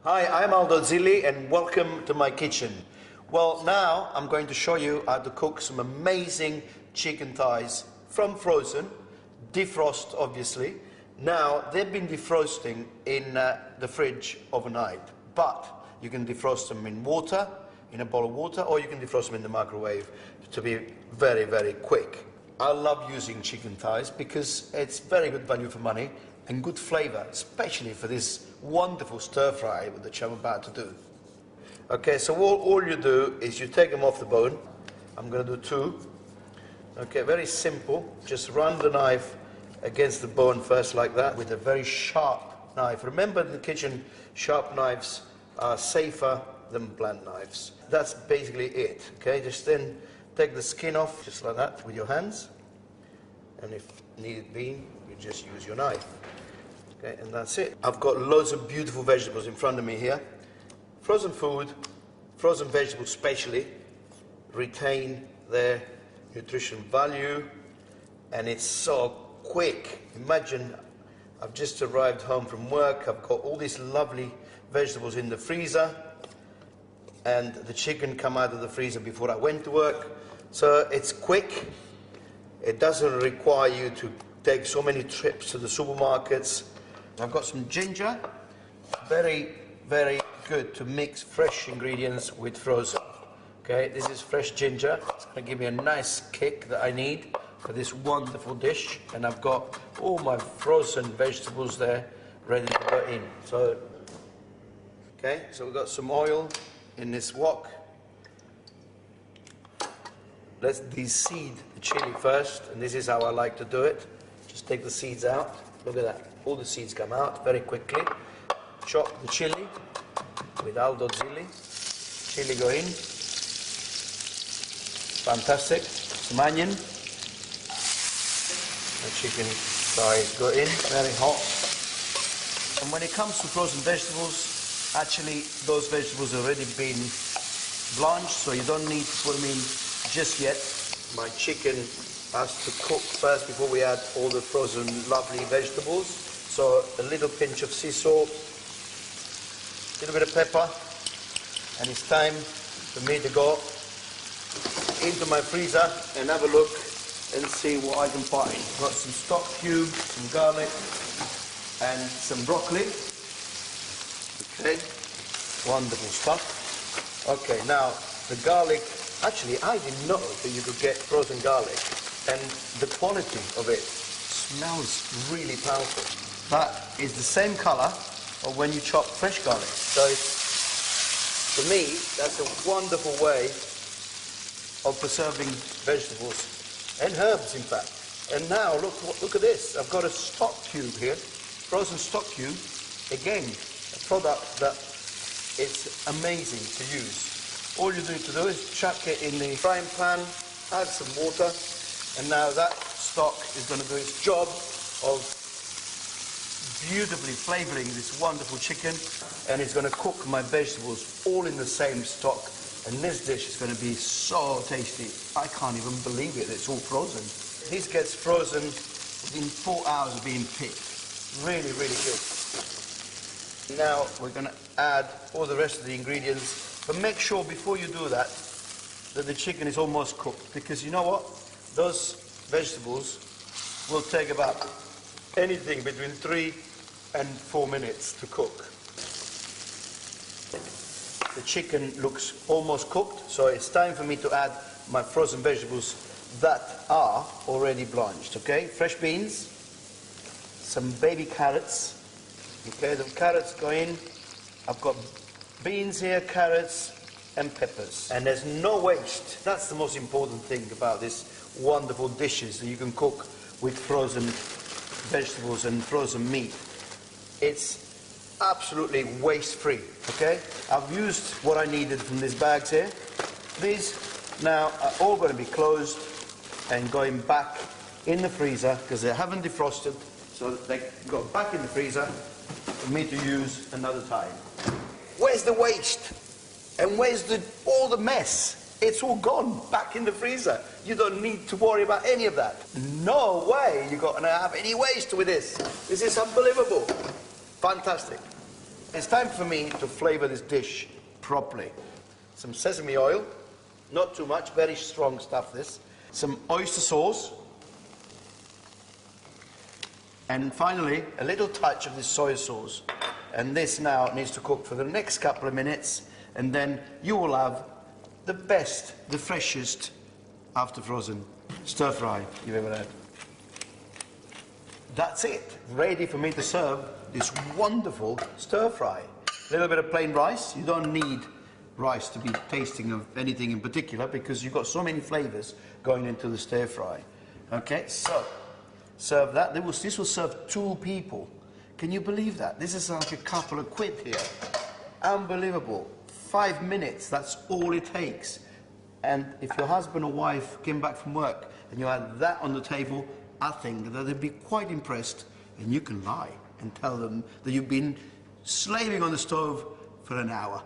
Hi, I'm Aldo Zilli and welcome to my kitchen. Well, now I'm going to show you how to cook some amazing chicken thighs from frozen, defrost obviously. Now, they've been defrosting in the fridge overnight, but you can defrost them in water, in a bowl of water, or you can defrost them in the microwave to be very, very quick. I love using chicken thighs because it's very good value for money and good flavor, especially for this wonderful stir fry which I'm about to do. Okay, so all you do is you take them off the bone. I'm going to do two. Okay, very simple. Just run the knife against the bone first like that with a very sharp knife. Remember in the kitchen, sharp knives are safer than blunt knives. That's basically it. Okay, just then take the skin off just like that with your hands. And if need be, you just use your knife. Okay, and that's it. I've got loads of beautiful vegetables in front of me here. Frozen food, frozen vegetables especially, retain their nutrition value, and it's so quick. Imagine I've just arrived home from work, I've got all these lovely vegetables in the freezer, and the chicken come out of the freezer before I went to work. So it's quick, it doesn't require you to take so many trips to the supermarkets. I've got some ginger, very, very good to mix fresh ingredients with frozen. Okay, this is fresh ginger. It's going to give me a nice kick that I need for this wonderful dish. And I've got all my frozen vegetables there ready to go in. So, okay, so we've got some oil in this wok. Let's de-seed the chili first, and this is how I like to do it. Just take the seeds out. Look at that. All the seeds come out very quickly. Chop the chili with Aldo Zilli. Chili go in. Fantastic. Some onion. The chicken thighs go in. Very hot. And when it comes to frozen vegetables, actually those vegetables have already been blanched, so you don't need to put them in just yet. My chicken has to cook first before we add all the frozen lovely vegetables. So a little pinch of sea salt, a little bit of pepper, and it's time for me to go into my freezer and have a look and see what I can find. I've got some stock cubes, some garlic, and some broccoli. Okay, wonderful stuff. Okay, now the garlic, actually I didn't know that you could get frozen garlic, and the quality of it smells really powerful. That is the same color of when you chop fresh garlic. So for me, that's a wonderful way of preserving vegetables and herbs, in fact. And now look at this. I've got a stock cube here, frozen stock cube. Again, a product that is amazing to use. All you need to do is chuck it in the frying pan, add some water, and now that stock is going to do its job of beautifully flavoring this wonderful chicken, and it's going to cook my vegetables all in the same stock, and this dish is going to be so tasty. I can't even believe it, it's all frozen. This gets frozen within 4 hours of being picked. Really, really good. Now we're going to add all the rest of the ingredients, but make sure before you do that the chicken is almost cooked, because you know what? Those vegetables will take about anything between 3 and 4 minutes to cook. The chicken looks almost cooked, so it's time for me to add my frozen vegetables that are already blanched, okay? Fresh beans, some baby carrots, okay? The carrots go in. I've got beans here, carrots, and peppers. And there's no waste. That's the most important thing about this wonderful dishes that you can cook with frozen vegetables and frozen meat. It's absolutely waste-free, okay? I've used what I needed from these bags here. These now are all going to be closed and going back in the freezer because they haven't defrosted, so they go back in the freezer for me to use another time. Where's the waste? And where's all the mess? It's all gone back in the freezer. You don't need to worry about any of that. No way you're going to have any waste with this. This is unbelievable. Fantastic. It's time for me to flavor this dish properly. Some sesame oil, not too much, very strong stuff this. Some oyster sauce. And finally, a little touch of this soy sauce. And this now needs to cook for the next couple of minutes, and then you will have the best, the freshest, after frozen stir fry you've ever had. That's it, ready for me to serve this wonderful stir fry. A little bit of plain rice. You don't need rice to be tasting of anything in particular because you've got so many flavors going into the stir fry. Okay, so serve that. This will serve 2 people. Can you believe that? This is like a couple of quid here. Unbelievable. 5 minutes, that's all it takes. And if your husband or wife came back from work and you had that on the table, I think that they'd be quite impressed. And you can lie and tell them that you've been slaving on the stove for an hour.